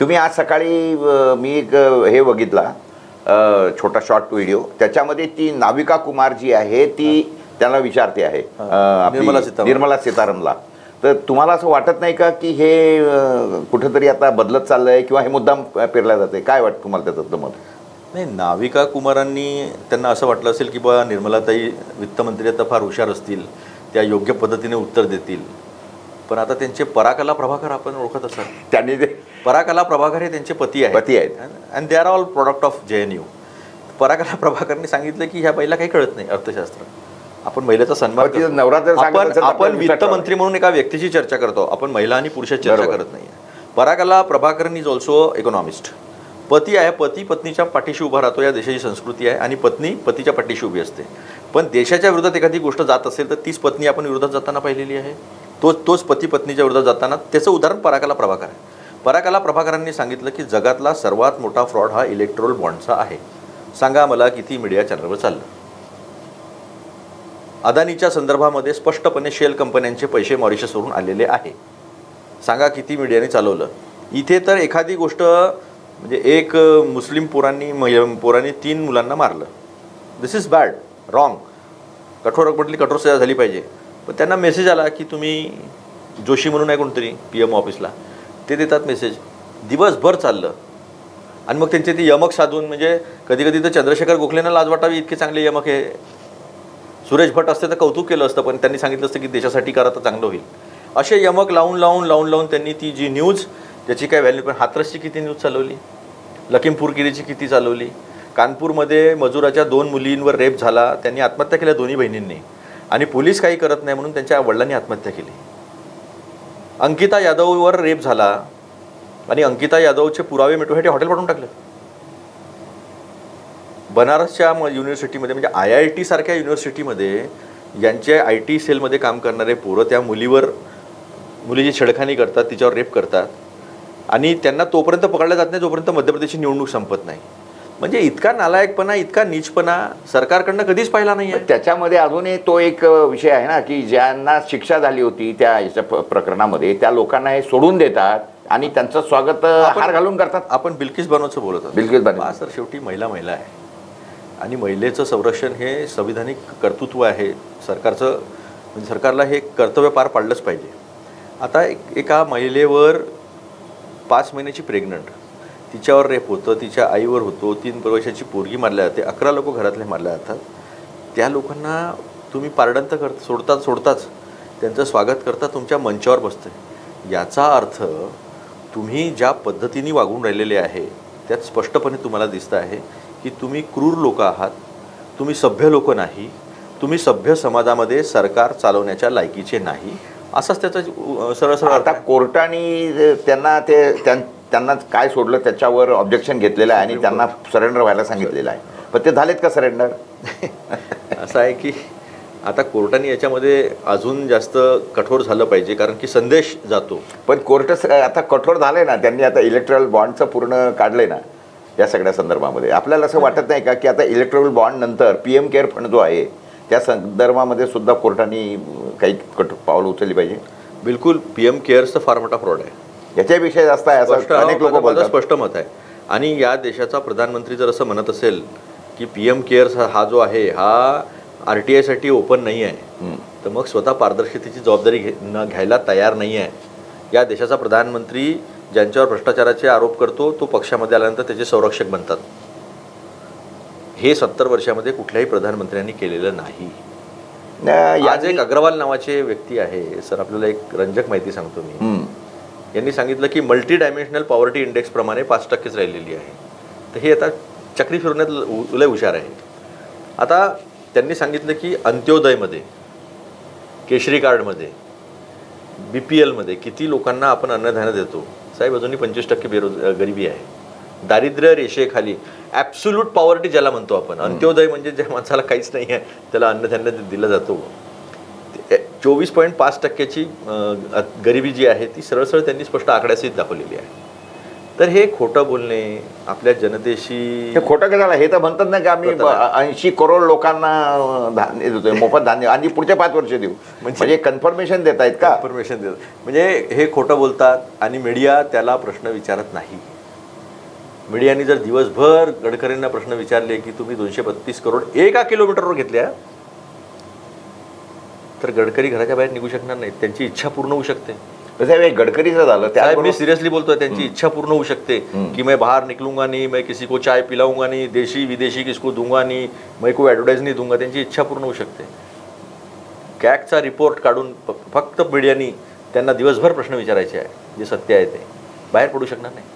तुम्ही आज सकाळी मी एक हे बघितला छोटा शॉर्ट व्हिडिओ, त्याच्यामध्ये ती नाविका कुमार जी आहे ती त्याला विचारते आहे निर्मला सीतारामनला. तर तुम्हाला असं वाटत नाही का की हे कुठेतरी आता बदलत चाललंय किंवा हे मुद्दाम पेरल्या जाते? काय वाटतं तुम्हाला त्याचं मत? नाही, नाविका कुमारांनी त्यांना असं वाटलं असेल की बा निर्मलाताई वित्तमंत्री आता फार हुशार असतील, त्या योग्य पद्धतीने उत्तर देतील. पण आता त्यांचे पराकला प्रभाकर आपण ओळखत असाल, त्यांनी ते पराकला प्रभाकर हे त्यांचे पती आहेत and they are all product of JNU. Parakala प्रभाकरने सांगितलं की ह्या बाईला काही कळत नाही अर्थशास्त्र. आपण महिलेचा सन्मान आपण वित्तमंत्री म्हणून एका व्यक्तीची चर्चा करतो, आपण महिला आणि पुरुषाची चर्चा करत नाही. पराकला प्रभाकर इज ऑल्सो इकॉनॉमिस्ट. पती आहे, पती पत्नीच्या पाठीशी उभा राहतो, या देशाची संस्कृती आहे. आणि पत्नी पतीच्या पाठीशी उभी असते. पण देशाच्या विरोधात एखादी गोष्ट जात असेल तर तीच पत्नी आपण विरोधात जाताना पाहिलेली आहे. तोच पती पत्नीच्या विरोधात जाताना त्याचं उदाहरण पराकला प्रभाकर आहे. पराकला प्रभाकरांनी सांगितलं की जगातला सर्वात मोठा फ्रॉड हा इलेक्ट्रोल बॉन्डचा आहे. सांगा मला किती मीडिया चॅनलवर चाललं. अदानीच्या संदर्भामध्ये स्पष्टपणे शेल कंपन्यांचे पैसे मॉरिशसवरून आलेले आहे. सांगा किती मीडियाने चालवलं. इथे तर एखादी गोष्ट म्हणजे एक मुस्लिम पोरांनी 3 मुलांना मारलं. दिस इज बॅड, रॉंग. कठोर सजा झाली पाहिजे. पण त्यांना मेसेज आला की तुम्ही जोशी म्हणून आहे कोणतरी PM ऑफिसला, ते देतात मेसेज. दिवसभर चाललं. आणि मग त्यांचे ते यमक साधून, म्हणजे कधी कधी तर चंद्रशेखर गोखलेंना लाज वाटावी इतके चांगले यमक हे. सुरेश भट असते तर कौतुक केलं असतं, पण त्यांनी सांगितलं असतं की देशासाठी करा तर चांगलं होईल. असे यमक लावून त्यांनी ती जी न्यूज, त्याची काय व्हॅल्यू. पण हाथरसची किती न्यूज चालवली, लखीमपूरगिरीची किती चालवली. कानपूरमध्ये मजुराच्या 2 मुलींवर रेप झाला, त्यांनी आत्महत्या केल्या दोन्ही बहिणींनी, आणि पोलीस काही करत नाही म्हणून त्यांच्या वडिलांनी आत्महत्या केली. अंकिता यादववर रेप झाला आणि अंकिता यादवचे पुरावे मिटवण्यासाठी हॉटेल पाठवून टाकलं. बनारसच्या युनिव्हर्सिटीमध्ये, म्हणजे IIT सारख्या युनिव्हर्सिटीमध्ये ज्यांचे IT सेलमध्ये काम करणारे पोरं त्या मुलीची छेडखानी करतात, तिच्यावर रेप करतात, आणि त्यांना तोपर्यंत पकडलं जात नाही जोपर्यंत मध्य प्रदेशची निवडणूक संपत नाही. म्हणजे इतका नालायकपणा, इतका नीचपणा सरकारकडनं कधीच पाहिला नाही आहे. त्याच्यामध्ये अजूनही तो एक विषय आहे ना की ज्यांना शिक्षा झाली होती त्या याच्या प्रकरणामध्ये, त्या लोकांना हे सोडून देतात आणि त्यांचं स्वागत हार घालून करतात. आपण बिल्किस बानोचं बोलत आहोत. बिल्किस बानो सर, शेवटी महिला आहे, आणि महिलेचं संरक्षण हे संविधानिक कर्तृत्व आहे सरकारचं. म्हणजे सरकारला हे कर्तव्य पार पाडलंच पाहिजे. आता एका महिलेवर 5 महिन्याची प्रेग्नंट, तिच्यावर रेप होतं, तिच्या आईवर होतो, 3 वर्षाची पोरगी मारल्या जाते, 11 लोक घरातले मारल्या जातात. त्या लोकांना तुम्ही पारडं तर सोडताच त्यांचं स्वागत करता, तुमच्या मंचावर बसते. याचा अर्थ तुम्ही ज्या पद्धतीने वागून राहिलेले आहे त्यात स्पष्टपणे तुम्हाला दिसतं आहे की तुम्ही क्रूर लोक आहात, तुम्ही सभ्य लोक नाही, तुम्ही सभ्य समाजामध्ये सरकार चालवण्याच्या लायकीचे नाही, असाच त्याचा सरळ. आता कोर्टाने त्यांना काय सोडलं त्याच्यावर ऑब्जेक्शन घेतलेलं आहे आणि त्यांना सरेंडर व्हायला सांगितलेलं आहे. पण ते झालेत का सरेंडर? असं आहे की आता कोर्टाने याच्यामध्ये अजून जास्त कठोर झालं पाहिजे, कारण की संदेश जातो. पण कोर्ट आता कठोर झालंय ना, त्यांनी आता इलेक्ट्रल बॉन्डचं पूर्ण काढलंय ना या सगळ्या संदर्भामध्ये. आपल्याला असं वाटत नाही का की आता इलेक्ट्रल बॉन्ड नंतर PM केअर फंड जो आहे त्या संदर्भामध्ये सुद्धा कोर्टाने काही पावलं उचलली पाहिजे? बिलकुल. PM केअर्सचं फार मोठा फ्रॉड आहे, याच्यापेक्षा जास्त आहे असं अनेक लोक बोलतात. स्पष्ट मत आहे. आणि या देशाचा प्रधानमंत्री जर असं म्हणत असेल की PM केअर्स हा जो आहे हा RTI साठी ओपन नाही आहे, तर मग स्वतः पारदर्शकतेची जबाबदारी घ्यायला तयार नाही आहे. या देशाचा प्रधानमंत्री ज्यांच्यावर भ्रष्टाचाराचे आरोप करतो तो पक्षामध्ये आल्यानंतर त्याचे संरक्षक बनतात. हे 70 वर्षामध्ये कुठल्याही प्रधानमंत्र्यांनी केलेलं नाही. आज एक अग्रवाल नावाचे व्यक्ती आहे सर, आपल्याला एक रंजक माहिती सांगतो मी. यांनी सांगितलं की मल्टी डायमेन्शनल पॉवर्टी इंडेक्स प्रमाणे 5%च राहिलेली आहे. तर हे आता चक्री फिरवण्यात लय हुशार आहे. आता त्यांनी सांगितलं की अंत्योदयमध्ये, केशरी कार्डमध्ये, BPL मध्ये किती लोकांना आपण अन्नधान्य देतो. साहेब, अजूनही 25% गरिबी आहे. दारिद्र्य रेषेखाली, ॲब्सोल्यूट पॉवर्टी ज्याला म्हणतो आपण. अंत्योदय म्हणजे ज्या माणसाला काहीच नाही आहे त्याला अन्नधान्य दिलं जातो. 24.5% गरिबी जी आहे ती सरळ त्यांनी स्पष्ट आकड्यासहित दाखवलेली आहे. तर हे खोटं बोलणे आपल्या जनतेशी, हे खोटं काय झालं? हे तर म्हणतात ना की आम्ही 80 करोड लोकांना धान्य देतोय, मोफत धान्य, आणि पुढचे 5 वर्ष देऊ, म्हणजे कन्फर्मेशन देत आहेत का? कन्फर्मेशन देत, म्हणजे हे खोटं बोलतात आणि मीडिया त्याला प्रश्न विचारत नाही. मीडियाने जर दिवसभर गडकरींना प्रश्न विचारले की तुम्ही 232 करोड एका किलोमीटरवर घेतल्या, तर गडकरी घराच्या बाहेर निघू शकणार नाहीत. त्यांची इच्छा पूर्ण होऊ शकते. गडकरीचं झालं त्या, मी सिरियसली बोलतोय, त्यांची इच्छा पूर्ण होऊ शकते की मैं बाहर निकलूंगा नहीं, मैं किसी को चाय पिलाऊंगा नहीं, देशी विदेशी किसको दूंगा नहीं, मैं कोई ॲडव्हर्टाईज नहीं दूंगा. त्यांची इच्छा पूर्ण होऊ शकते. कॅगचा रिपोर्ट काढून फक्त मीडियानी त्यांना दिवसभर प्रश्न विचारायचे आहे, जे सत्य आहे ते बाहेर पडू शकणार नाही.